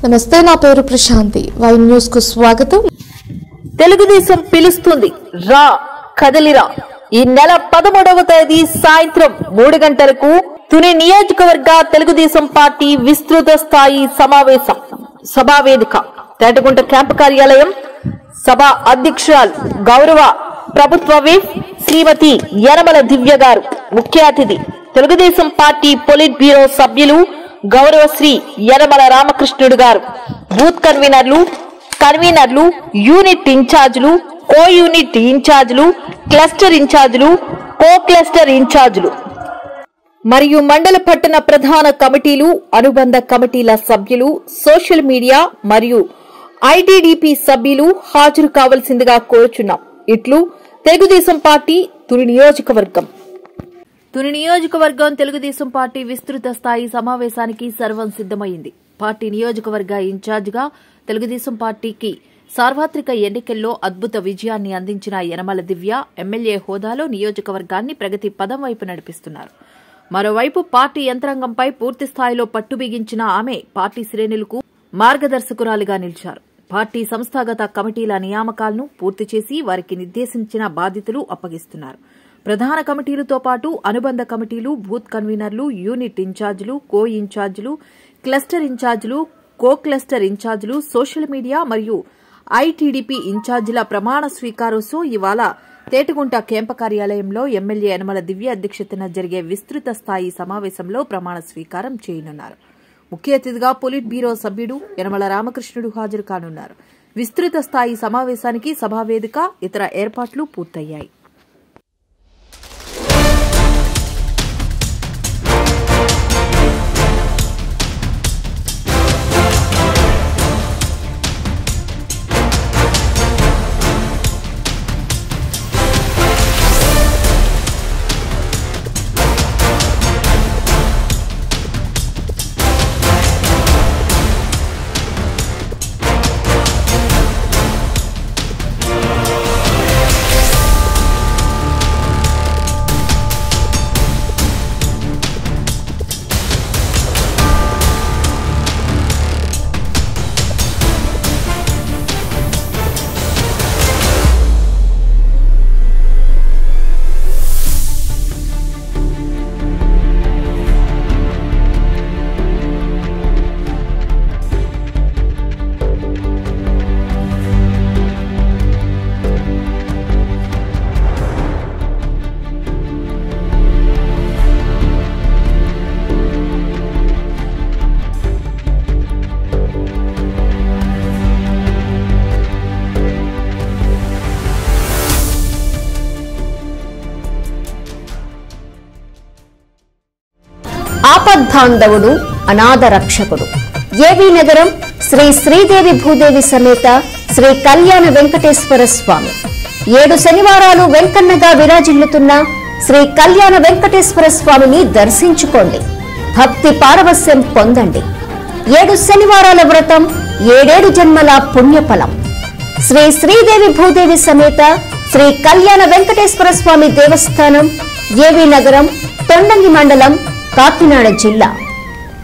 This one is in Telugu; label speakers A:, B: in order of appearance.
A: నమస్తే, నా పేరు ప్రశాంతి. వై న్యూస్ కు స్వాగతం.
B: తెలుగుదేశం పిలుస్తుంది, రా కదలిరా. ఈ నెల 13వ తేదీ సాయంత్రం 3 గంటలకు తుని నియోజకవర్గ తెలుగుదేశం పార్టీ విస్తృత స్థాయి సమావేశం సభావేదిక తేటగుంట క్యాంపు కార్యాలయం. సభా అధ్యక్షురాలు గౌరవ ప్రభుత్వ విప్ శ్రీమతి యనమల దివ్య గారు ముఖ్య అతిథి. తెలుగుదేశం పార్టీ పొలిట్ బ్యూరో సభ్యులు గౌరవ శ్రీ యనమల రామకృష్ణుడు గారు. బూత్ కన్వీనర్లు, యూనిట్ ఇన్ఛార్జీలు, కో యూనిట్ ఇన్ఛార్జీలు, క్లస్టర్ ఇన్ఛార్జీలు, కో క్లస్టర్ ఇన్ఛార్జీలు మరియు మండల పట్టణ ప్రధాన కమిటీలు, అనుబంధ కమిటీల సభ్యులు, సోషల్ మీడియా మరియు ఐటీడీపీ సభ్యులు హాజరు కావాల్సిందిగా కోరుచున్నాం. ఇట్లు తెలుగుదేశం పార్టీ తుని నియోజకవర్గం. తుని నియోజకవర్గం తెలుగుదేశం పార్టీ విస్తృత స్థాయి సమావేశానికి సర్వం సిద్దమైంది. పార్టీ నియోజకవర్గ ఇన్ఛార్జిగా తెలుగుదేశం పార్టీకి సార్వత్రిక ఎన్నికల్లో అద్భుత విజయాన్ని అందించిన యనమల దివ్య ఎమ్మెల్యే హోదాలో నియోజకవర్గాన్ని ప్రగతి పదం వైపు నడిపిస్తున్నారు. మరోవైపు పార్టీ యంత్రాంగంపై పూర్తి స్థాయిలో పట్టు బిగించిన ఆమె పార్టీ శ్రేణులకు మార్గదర్శకురాలిగా నిలిచారు. పార్టీ సంస్థాగత కమిటీల నియామకాలను పూర్తి చేసి వారికి నిర్దేశించిన బాధ్యతలు అప్పగిస్తున్నారు. ప్రధాన కమిటీలతో పాటు అనుబంధ కమిటీలు, బూత్ కన్వీనర్లు, యూనిట్ ఇన్ఛార్జీలు, కో ఇన్ఛార్జీలు, క్లస్టర్ ఇన్ఛార్జీలు, కో క్లస్టర్ ఇన్ఛార్జీలు, సోషల్ మీడియా మరియు ఐటీడీపీ ఇన్ఛార్జీల ప్రమాణ స్వీకారోత్సవం ఇవాళ తేటగుంట క్యాంపు కార్యాలయంలో ఎమ్మెల్యే యనమల దివ్య అధ్యక్షతన జరిగే విస్తృత స్థాయి సమావేశంలో ప్రమాణ స్వీకారం చేయనున్నారు. ముఖ్య అతిథిగా పొలిట్ బ్యూరో సభ్యుడు యనమల రామకృష్ణుడు హాజరు కానున్నారు. విస్తృత స్థాయి సమావేశానికి సభావేదిక, ఇతర ఏర్పాట్లు పూర్తయ్యాయి.
C: ఆపద్బాంధవుడు, అనాథ రక్షకుడు. ఏవీ నగరం శ్రీ శ్రీదేవి భూదేవి సమేత శ్రీ కళ్యాణ వెంకటేశ్వర స్వామి 7 శనివారాలు వెంకన్నగా విరాజిల్లుతున్న శ్రీ కళ్యాణ వెంకటేశ్వర స్వామిని దర్శించుకోండి. భక్తి పారవస్యం పొందండి. 7 శనివారాల వ్రతం 7 జన్మల పుణ్యఫలం. శ్రీ శ్రీదేవి భూదేవి సమేత శ్రీ కళ్యాణ వెంకటేశ్వర స్వామి దేవస్థానం, ఏవీ నగరం, తొండంగి మండలం, కాకినాడ జిల్లా.